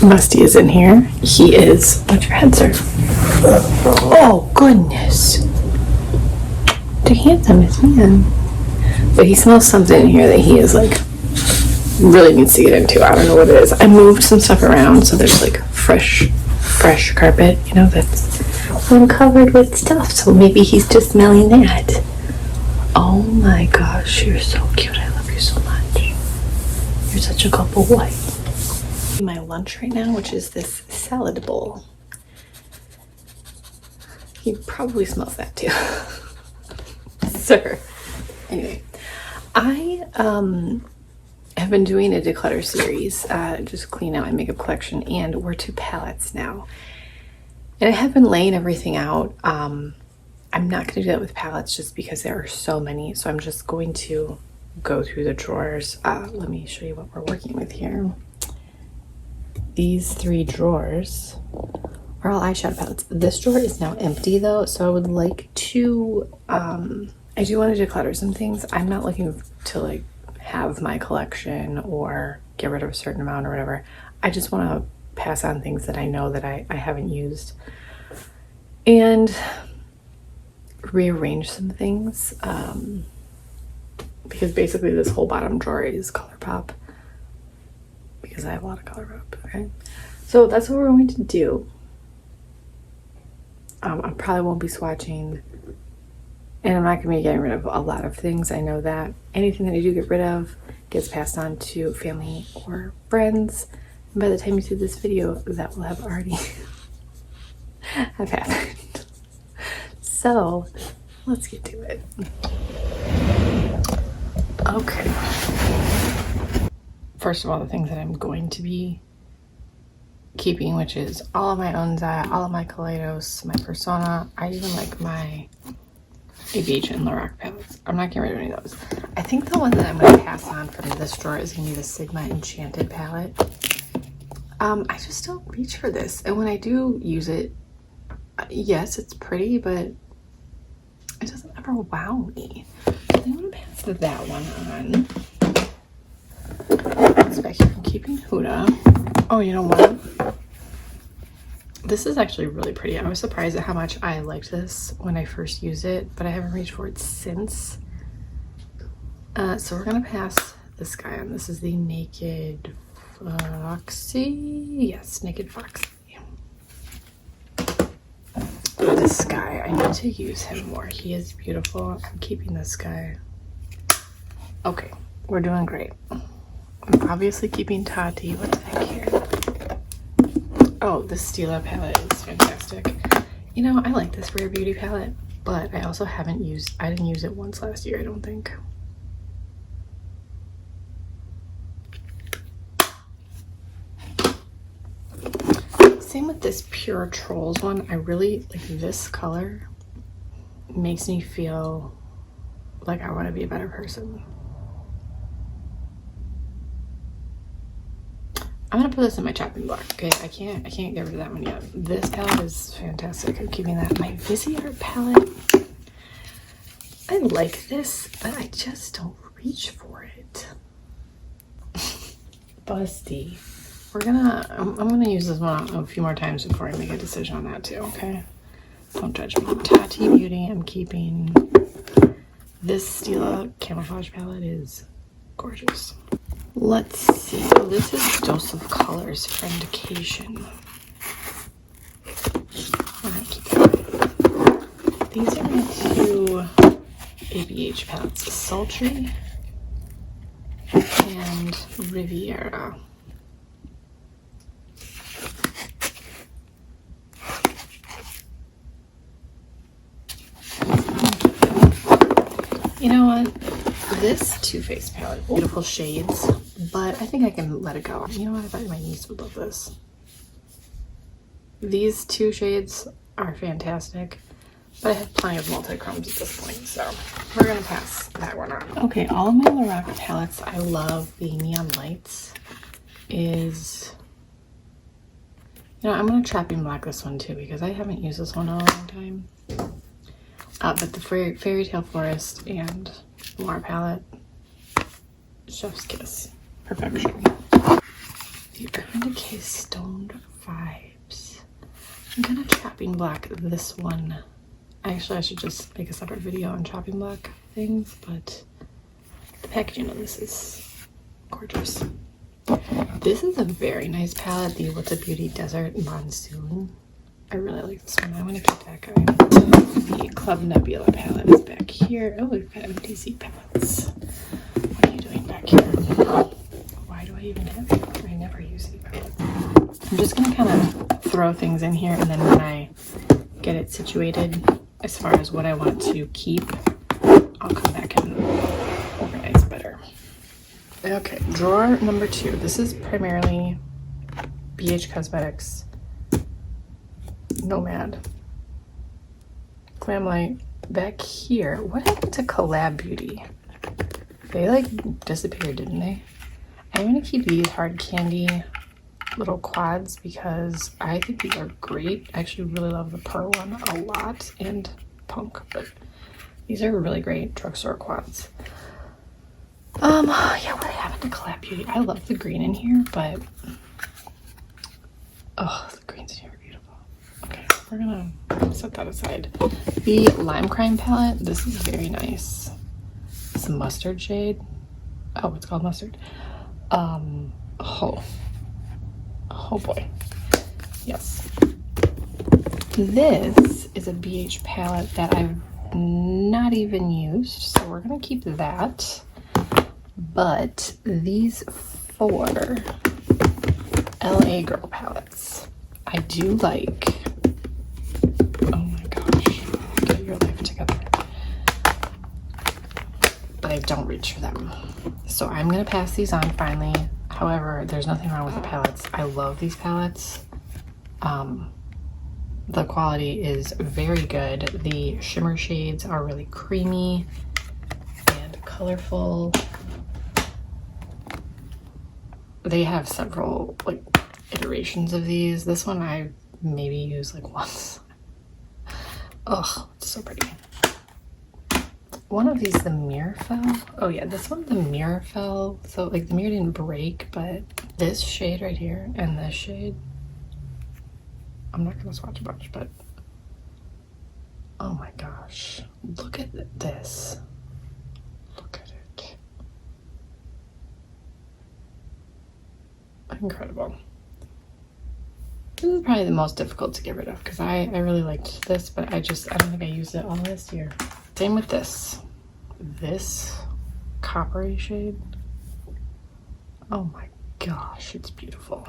Musty is in here. He is, what's your head, sir? Oh, goodness. The handsomest man. But he smells something in here that he is like, really needs to get into. I don't know what it is. I moved some stuff around so there's like fresh carpet, you know, that's uncovered with stuff. So maybe he's just smelling that. Oh my gosh, you're so cute. I love you so much. You're such a good boy. My lunch right now, which is this salad bowl. He probably smells that too. Sir. Anyway, I have been doing a declutter series, just clean out my makeup collection, and we're to palettes now. And I have been laying everything out. I'm not going to do that with palettes just because there are so many, so I'm just going to go through the drawers. Let me show you what we're working with here. These 3 drawers are all eyeshadow palettes. This drawer is now empty though, so I would like to, I do want to declutter some things. I'm not looking to like have my collection or get rid of a certain amount or whatever. I just want to pass on things that I know that I haven't used and rearrange some things, because basically this whole bottom drawer is Colourpop because I have a lot of Colourpop. Okay, so that's what we're going to do. I probably won't be swatching, and I'm not going to be getting rid of a lot of things. I know that anything that I do get rid of gets passed on to family or friends. And by the time you see this video, that will have already have happened. So let's get to it. Okay. First of all, the things that I'm going to be keeping, which is all of my Onza, all of my Kaleidos, my Persona. I even like my ABH and Lorac palettes. I'm not getting rid of any of those. I think the one that I'm going to pass on from this drawer is going to be the Sigma Enchanted palette. I just don't reach for this. And when I do use it, yes, it's pretty, but it doesn't ever wow me. So I'm going to pass that one on. It's back here from Keeping Huda. Oh, you know what? This is actually really pretty. I was surprised at how much I liked this when I first used it, but I haven't reached for it since. So we're gonna pass this guy on. This is the Naked Foxy. Yes, Naked Foxy. This guy, I need to use him more. He is beautiful. I'm keeping this guy. Okay, we're doing great. I'm obviously keeping Tati. What's back here? Oh, this Stila palette is fantastic. You know, I like this Rare Beauty palette, but I also haven't used, I didn't use it once last year, I don't think. Same with this Pure Trolls one. I really like this color. Makes me feel like I want to be a better person. I'm gonna put this in my chopping block. Okay, I can't get rid of that one yet. This palette is fantastic. I'm keeping that. My Viseart palette, I like this, but I just don't reach for it. Busty. I'm gonna use this one a few more times before I make a decision on that too. Okay, don't judge me. Tati Beauty, I'm keeping. This Stila Camouflage palette is gorgeous. Let's see. So this is Dose of Colors Friendication. I'm gonna keep that. These are my 2 ABH palettes, Sultry and Riviera. You know what? This Too Faced palette, beautiful shades, but I think I can let it go. You know what? I thought my niece would love this. These 2 shades are fantastic, but I have plenty of multi-chromes at this point, so we're gonna pass that one on. Okay, all of my Lorac palettes, I love the Neon Lights. You know, I'm gonna chopping block this one too because I haven't used this one in a long time. But the Fairy Tale Forest and Noir palette, Chef's Kiss, perfection. the Urban Decay Stoned Vibes. I'm kind of chopping block this one. Actually, I should just make a separate video on chopping block things, but the packaging of this is gorgeous. This is a very nice palette, the Ulta Beauty Desert Monsoon. I really like this one. I'm going to keep that guy. The Club Nebula palette is back here. Oh, we've got MTC palettes. What are you doing back here? Why do I even have you? I never use these palettes. I'm just going to kind of throw things in here, and then when I get it situated as far as what I want to keep, I'll come back and organize better. Okay, drawer number 2. This is primarily BH Cosmetics Nomad Glam Light. Back here, what happened to Collab Beauty? They like disappeared, didn't they? I'm gonna keep these hard candy little quads because I think these are great. I actually really love the pearl one a lot, and punk, but these are really great drugstore quads. Yeah, what happened to Collab Beauty? I love the green in here, but oh, the greens in here are beautiful. Okay, we're gonna set that aside. The Lime Crime palette, this is very nice. It's a mustard shade. Oh, it's called mustard. Oh boy. Yes. This is a BH palette that I've not even used, so we're gonna keep that. But these 4 LA Girl palettes, I do like. Oh my gosh, get your life together. But I don't reach for them. So I'm gonna pass these on finally. However, there's nothing wrong with the palettes. I love these palettes. The quality is very good. The shimmer shades are really creamy and colorful. They have several like iterations of these. This one I maybe use like once. Oh, it's so pretty. One of these, the mirror fell. Oh yeah, this one, the mirror fell. So like the mirror didn't break, but this shade right here and this shade, I'm not gonna swatch a bunch, but oh my gosh, look at this. Look at it. Incredible. This is probably the most difficult to get rid of because I really liked this, but I don't think I used it all last year. Same with this. This coppery shade. Oh my gosh, it's beautiful.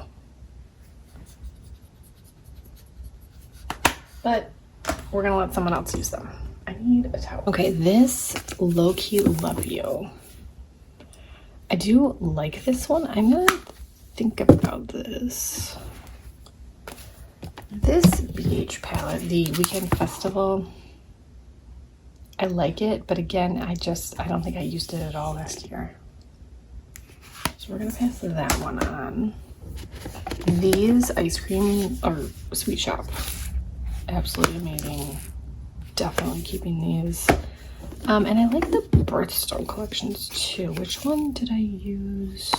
But we're gonna let someone else use them. I need a towel. Okay, this Low Key Love You. I do like this one. I'm gonna think about this. This BH palette, the Weekend Festival, I like it, but again, I don't think I used it at all last year. So we're gonna pass that one on. These ice cream or Sweet Shop, absolutely amazing. Definitely keeping these. And I like the birthstone collections too. Which one did I use?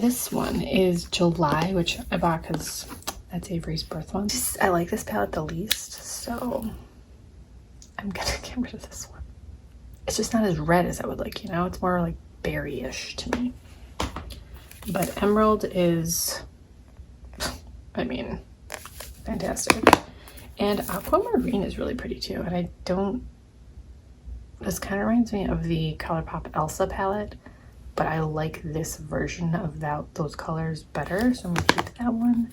This one is July, which I bought because that's Avery's birth one. I like this palette the least, so I'm gonna get rid of this one. It's just not as red as I would like, you know? It's more like berry-ish to me. But Emerald is, I mean, fantastic. And Aquamarine is really pretty too. And this kind of reminds me of the Colourpop Elsa palette, but I like this version of those colors better, so I'm gonna keep that one.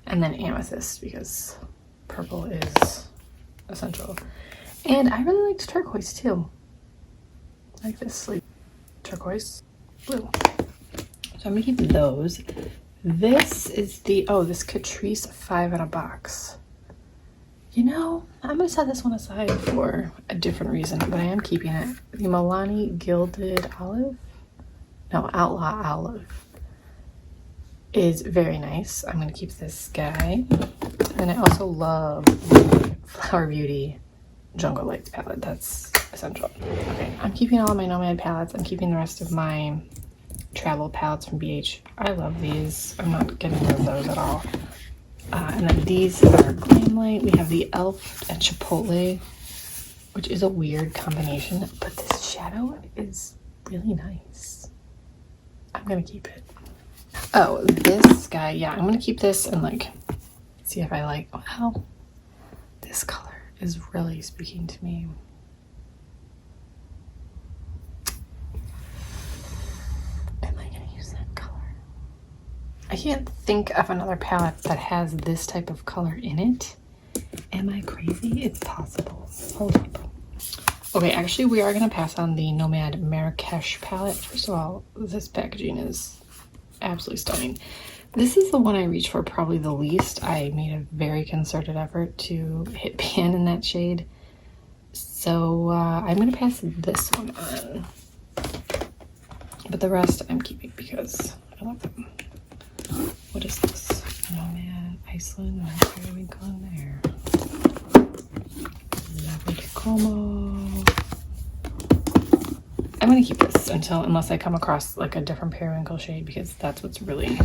And then Amethyst, because purple is essential. And I really liked turquoise too. Like this like turquoise blue. So I'm gonna keep those. This is this Catrice 5 in a box. You know, I'm gonna set this one aside for a different reason, but I am keeping it. The Milani Gilded Olive? No, Outlaw Olive is very nice. I'm gonna keep this guy. And I also love the Flower Beauty Jungle Lights palette. That's essential. Okay, I'm keeping all of my Nomad palettes. I'm keeping the rest of my travel palettes from BH. I love these. I'm not getting rid of those at all. And then these are Glamlight. We have the e.l.f. and Chipotle, which is a weird combination, but this shadow is really nice. I'm gonna keep it. Oh, this guy, yeah, I'm gonna keep this and like see if I like. Wow, this color is really speaking to me. Am I gonna use that color? I can't think of another palette that has this type of color in it. Am I crazy? It's possible. Hold up. Okay, actually we are gonna pass on the Nomad Marrakesh palette. First of all, this packaging is absolutely stunning. This is the one I reached for probably the least. I made a very concerted effort to hit pan in that shade. So I'm gonna pass this one on. But the rest I'm keeping because I love them. What is this? Nomad Iceland, periwinkle in there. Lovely Como. I'm gonna keep this unless I come across like a different periwinkle shade because that's what's really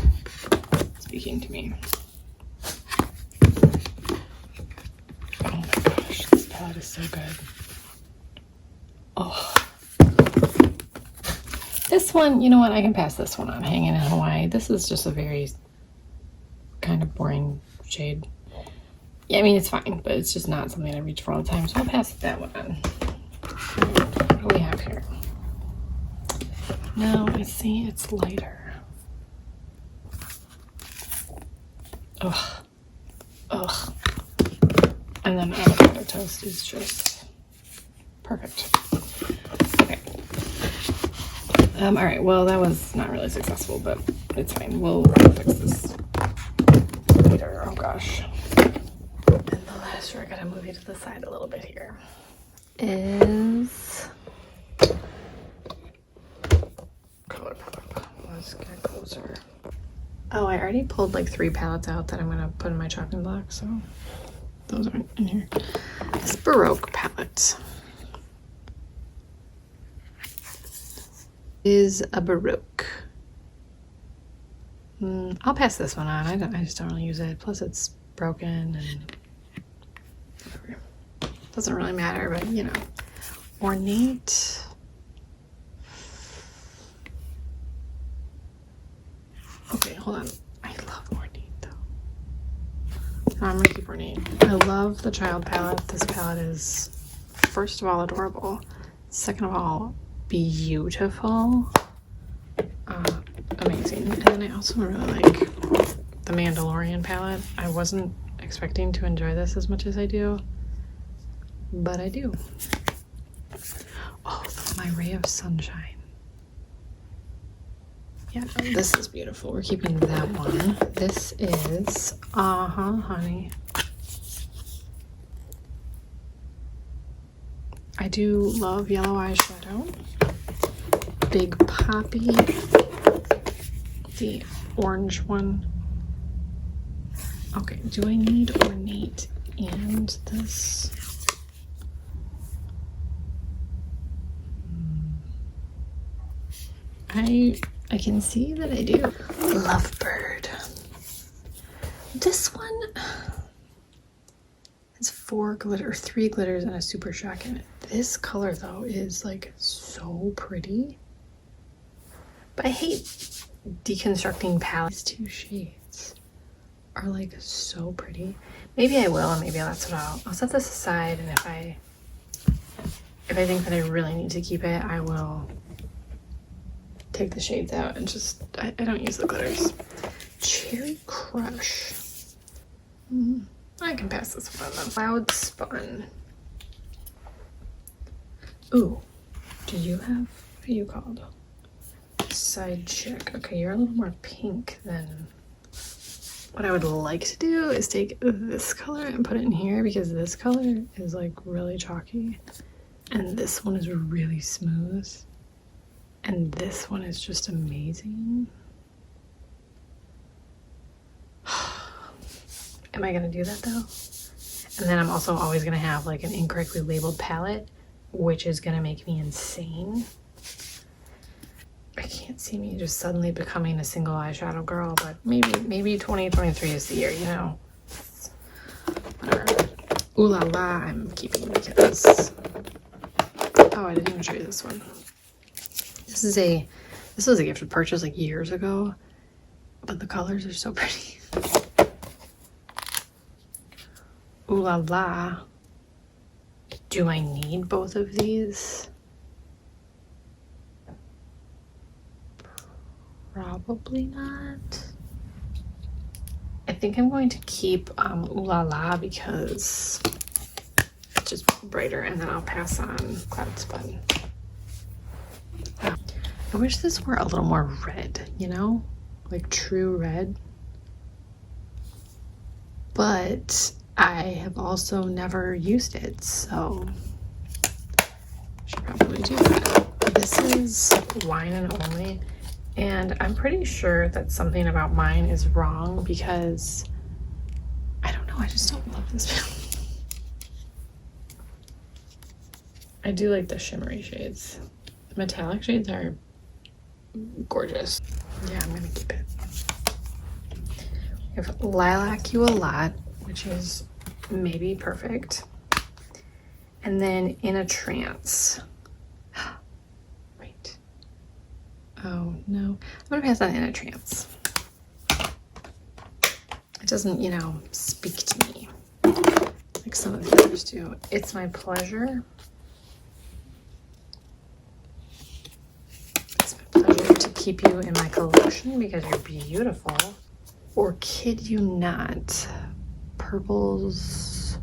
speaking to me. Oh my gosh, this palette is so good. Oh. This one, you know what? I can pass this one on. Hanging in Hawaii. This is just a very kind of boring shade. Yeah, I mean, it's fine, but it's just not something I reach for all the time, so I'll pass that one on. What do we have here? No, I see it's lighter. Ugh. Ugh. And then avocado toast is just perfect. Okay. All right, well, that was not really successful, but it's fine. We'll fix this later. Oh gosh. And the last row, I gotta move you to the side a little bit here, is Colourpop. Let's get closer. Oh, I already pulled like 3 palettes out that I'm gonna put in my chopping block, so those aren't in here. This Baroque palette is a Baroque. I'll pass this one on. I just don't really use it. Plus it's broken and whatever. Doesn't really matter, but you know. Ornate. Okay, hold on. I love Ornate though. I'm gonna keep Ornate. I love the child palette. This palette is, first of all, adorable. Second of all, beautiful. Amazing. And then I also really like the Mandalorian palette. I wasn't expecting to enjoy this as much as I do, but I do. Oh, my Ray of Sunshine. Yeah, this is beautiful. We're keeping that one. This is, honey. I do love yellow eyeshadow. Big Poppy. The orange one. Okay, do I need Ornate and this? I can see that I do. Lovebird. This one has 3 glitters and a super shock in it. This color though is like so pretty. But I hate deconstructing palettes. 2 shades are like so pretty. Maybe I will, and maybe that's what I'll set this aside, and if I think that I really need to keep it, I will take the shades out and just I don't use the glitters. Cherry Crush. I can pass this one on. Cloud Spun. Ooh, do you have, what are you called? Side Chick. Okay, you're a little more pink than what I would like to do is take this color and put it in here because this color is like really chalky and this one is really smooth and this one is just amazing. Am I gonna do that though? And then I'm also always gonna have like an incorrectly labeled palette, which is gonna make me insane. I can't can't see me just suddenly becoming a single eyeshadow girl, but maybe 2023 is the year, you know. Whatever. Ooh La La I'm keeping because, oh, I didn't even show you this one. This was a gift of purchase like years ago, but the colors are so pretty. Ooh La La. Do I need both of these? Probably not. I think I'm going to keep Ooh La La because it's just brighter, and then I'll pass on Cloud Spun. I wish this were a little more red, you know? Like true red. But I have also never used it, so I should probably do that. This is Wine and Only, and I'm pretty sure that something about mine is wrong because I don't know, I just don't love this palette. I do like the shimmery shades. The metallic shades are gorgeous. Yeah, I'm gonna keep it. We have Lilac You a Lot, which is maybe perfect. And then In a Trance. Wait. Oh no. I'm gonna pass on In a Trance. It doesn't, you know, speak to me like some of the others do. It's My Pleasure. It's my pleasure to keep you in my collection because you're beautiful. Or Kid You Not. Purples.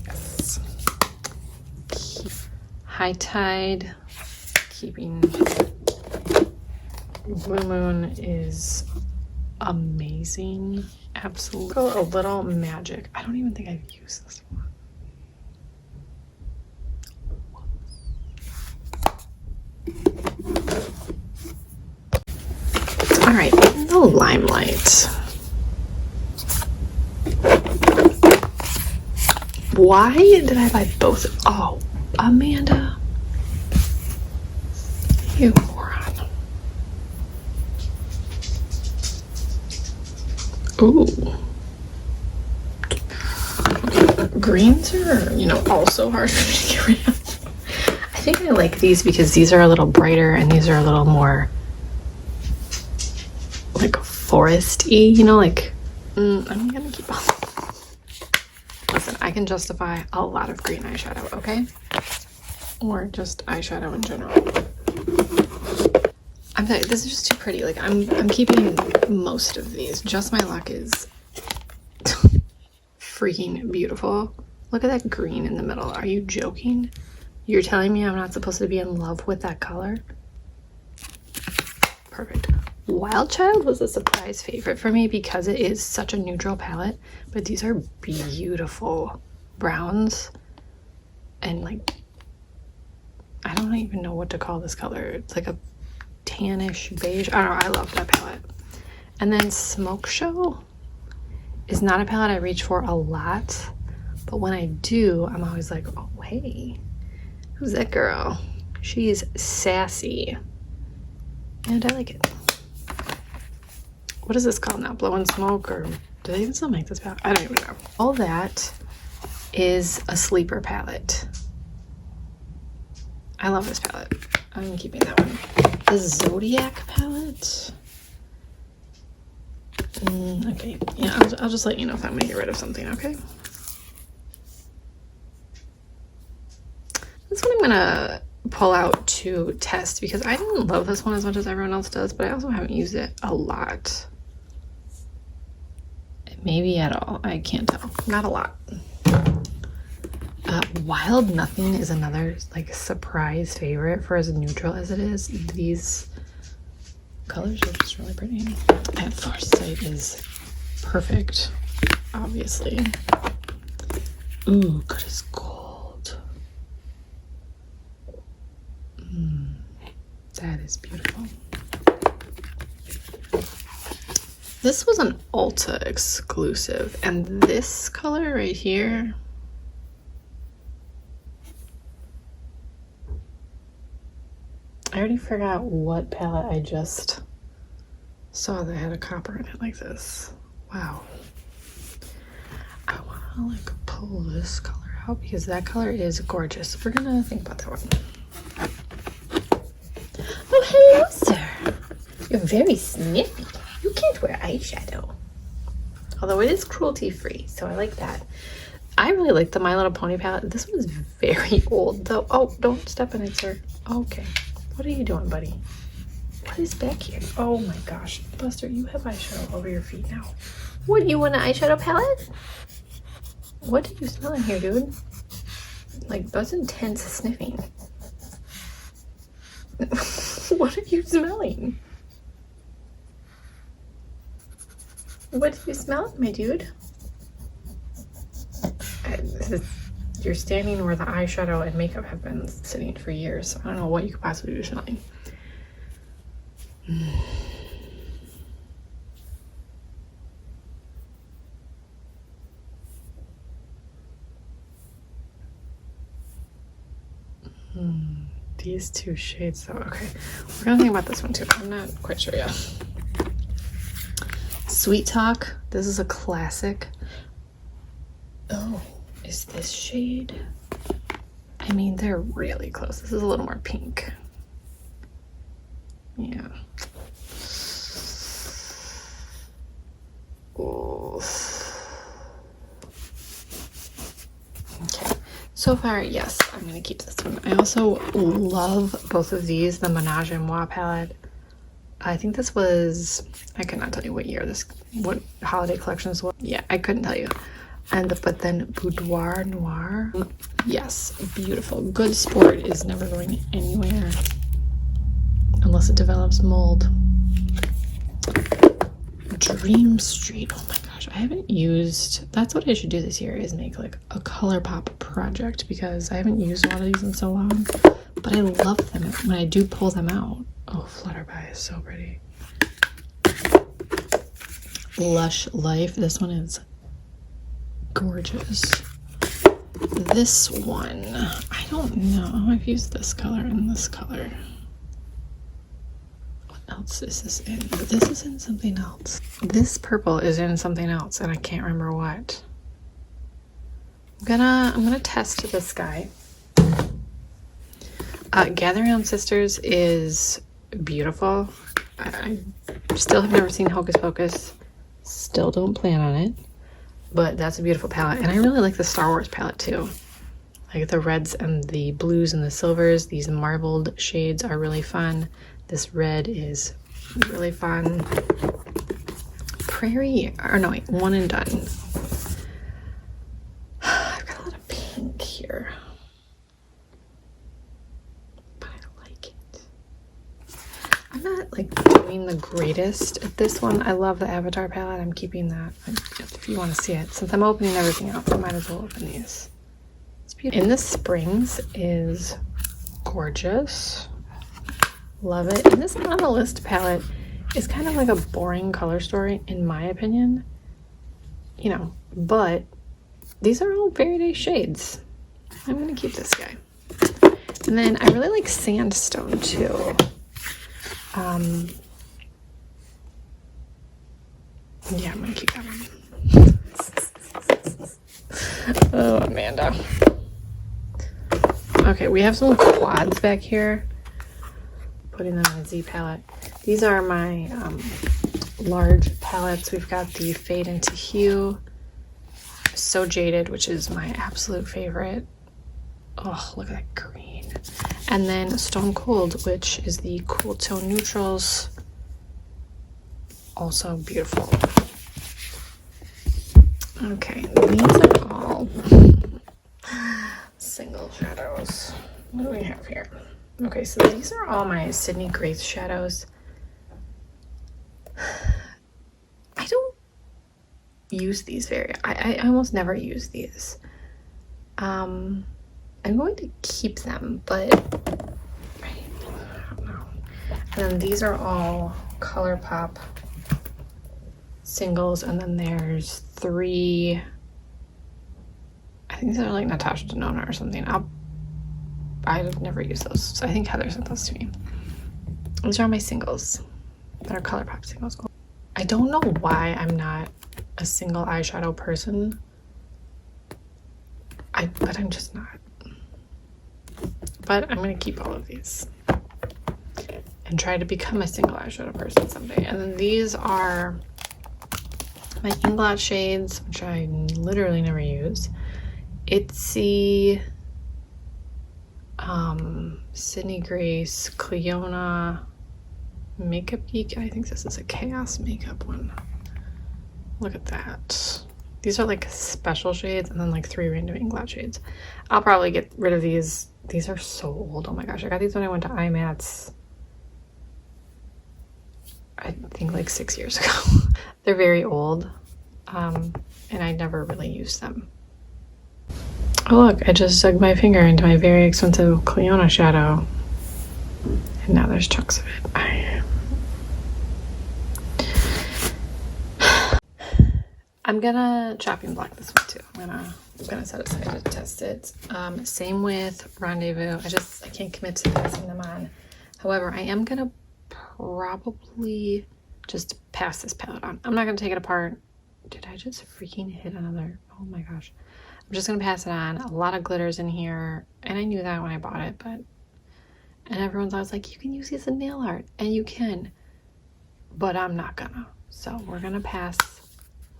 Yes. High Tide. Keeping. Blue Moon is amazing. Absolutely. Go a Little Magic. I don't even think I've used this one. All right, in the Limelight. Why did I buy both? Oh, Amanda. You moron. Ooh. Greens are, you know, also hard for me to get rid of. I think I like these because these are a little brighter and these are a little more like foresty, you know, like I'm gonna keep on. Listen, I can justify a lot of green eyeshadow, okay? Or just eyeshadow in general. I'm telling you, this is just too pretty. Like I'm keeping most of these. Just My Luck is freaking beautiful. Look at that green in the middle. Are you joking? You're telling me I'm not supposed to be in love with that color? Perfect. Wild Child was a surprise favorite for me because it is such a neutral palette, but these are beautiful browns and like, I don't even know what to call this color. It's like a tannish beige. I don't know, I love that palette. And then Smoke Show is not a palette I reach for a lot, but when I do, I'm always like, oh, hey, who's that girl? She's sassy. And I like it. What is this called now? Blow and Smoke? Or do they even still make this palette? I don't even know. All that is a sleeper palette. I love this palette. I'm keeping that one. The Zodiac palette. Okay, yeah, I'll just let you know if I'm gonna get rid of something, okay? This one I'm gonna pull out to test because I didn't love this one as much as everyone else does, but I also haven't used it a lot. Maybe at all, I can't tell. Not a lot. Wild Nothing is another like surprise favorite for as neutral as it is. These colors are just really pretty. At first sight is perfect, obviously. Ooh, good as gold. That is beautiful. This was an Ulta exclusive, and this color right here, I already forgot what palette I just saw that had a copper in it like this. Wow. I want to like pull this color out because that color is gorgeous. We're gonna think about that one. Oh, hello, sir. You're very snippy. You can't wear eyeshadow. Although it is cruelty free, so I like that. I really like the My Little Pony palette. This one is very old though. Oh, don't step in it, sir. Okay. What are you doing, buddy? What is back here? Oh my gosh. Buster, you have eyeshadow over your feet now. What, you want an eyeshadow palette? What did you smell in here, dude? Like, that's intense sniffing. What are you smelling? What did you smell, my dude? You're standing where the eyeshadow and makeup have been sitting for years. So I don't know what you could possibly be smelling. These two shades though. Okay, we're gonna think about this one too. I'm not quite sure yet. Sweet Talk. This is a classic. Oh, is this shade? I mean, they're really close. This is a little more pink. Yeah. Oh. Okay. So far, yes, I'm going to keep this one. I also love both of these, the Menage a Moi palette. I think this was, I cannot tell you what year this, what holiday collection this was. Yeah, I couldn't tell you. But then Boudoir Noir. Yes, beautiful. Good Sport is never going anywhere unless it develops mold. Dream Street. Oh my gosh, I haven't used, that's what I should do this year, is make like a Colourpop project, because I haven't used a lot of these in so long, but I love them when I do pull them out. Oh, Flutterby is so pretty. Lush Life. This one is gorgeous. This one, I don't know. I've used this color and this color. What else is this in? This is in something else. This purple is in something else, and I can't remember what. I'm gonna test this guy. Gathering on Sisters is beautiful. I still have never seen Hocus Pocus. Still don't plan on it. But that's a beautiful palette. And I really like the Star Wars palette too. Like the reds and the blues and the silvers. These marbled shades are really fun. This red is really fun. Prairie, or no wait, One and Done. I've got a lot of pink here. But I like it. I'm not like doing the greatest at this one. I love the Avatar palette. I'm keeping that if you want to see it. Since I'm opening everything up, I might as well open these. It's beautiful. In the Springs is gorgeous. Love it. And this On the List palette is kind of like a boring color story in my opinion. You know, but these are all very nice shades. I'm going to keep this guy. And then I really like Sandstone too. Yeah, I'm gonna keep that one. Oh, Amanda. Okay, we have some quads back here. Putting them in a Z palette. These are my large palettes. We've got the Fade into Hue, So Jaded, which is my absolute favorite. Oh, look at that green. And then Stone Cold, which is the Cool Tone Neutrals. Also beautiful. Okay, these are all single shadows. What do we have here? Okay, so these are all my Sydney Grace shadows. I don't use these I almost never use these. I'm going to keep them, but I don't know. And then these are all Colourpop singles, and then there's 3, I think these are like Natasha Denona or something. I've never used those, so I think Heather sent those to me. These are my singles that are Colourpop singles. I don't know why I'm not a single eyeshadow person. But I'm just not. But I'm gonna keep all of these and try to become a single eyeshadow person someday. And then these are my Inglot shades, which I literally never use. Itsy, Sydney Grace, Cleona, Makeup Geek. I think this is a Chaos Makeup one. Look at that. These are like special shades and then like 3 random Inglot shades. I'll probably get rid of these. These are so old. Oh my gosh. I got these when I went to IMATS. I think like 6 years ago. They're very old. And I never really used them. Oh look, I just dug my finger into my very expensive Cleona shadow. And now there's chunks of it. I'm gonna chopping block this one too. I'm gonna set it aside to test it. Same with Rendezvous. I can't commit to passing them on. However, I am gonna probably just pass this palette on. I'm not gonna take it apart. Did I just freaking hit another? Oh my gosh. I'm just gonna pass it on. A lot of glitters in here, and I knew that when I bought it, and everyone's always like, you can use these in nail art, and you can, but I'm not gonna. So we're gonna pass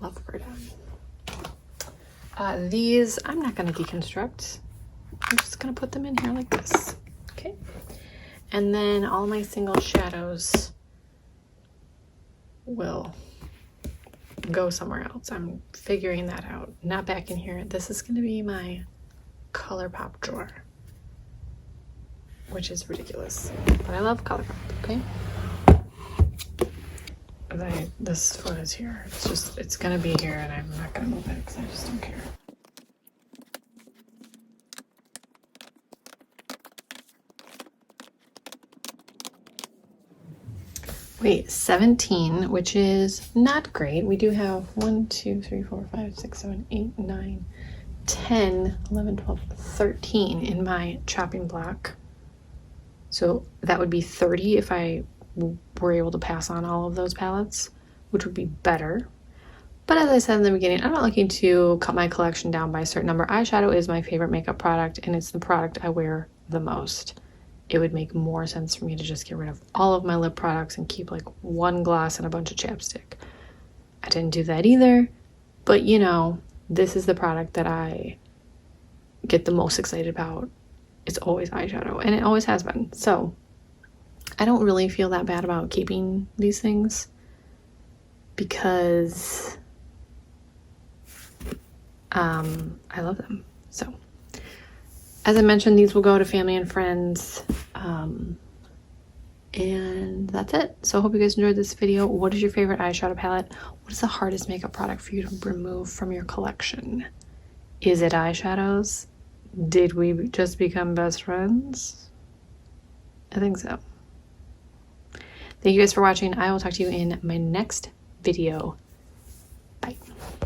Lovebird on. These I'm not gonna deconstruct. I'm just gonna put them in here like this. Okay. And then all my single shadows will go somewhere else. I'm figuring that out. Not back in here. This is going to be my Colourpop drawer, which is ridiculous, but I love Colourpop. Okay. This foot is here. It's going to be here, and I'm not going to move it because I just don't care. Wait, 17, which is not great. We do have 1, 2, 3, 4, 5, 6, 7, 8, 9, 10, 11, 12, 13 in my chopping block. So that would be 30 if I were able to pass on all of those palettes, which would be better. But as I said in the beginning, I'm not looking to cut my collection down by a certain number. Eyeshadow is my favorite makeup product, and it's the product I wear the most. It would make more sense for me to just get rid of all of my lip products and keep like one gloss and a bunch of chapstick. I didn't do that either, but you know, this is the product that I get the most excited about. It's always eyeshadow, and it always has been. So I don't really feel that bad about keeping these things because I love them. So as I mentioned, these will go to family and friends. And that's it. So I hope you guys enjoyed this video. What is your favorite eyeshadow palette? What is the hardest makeup product for you to remove from your collection? Is it eyeshadows? Did we just become best friends? I think so. Thank you guys for watching. I will talk to you in my next video. Bye.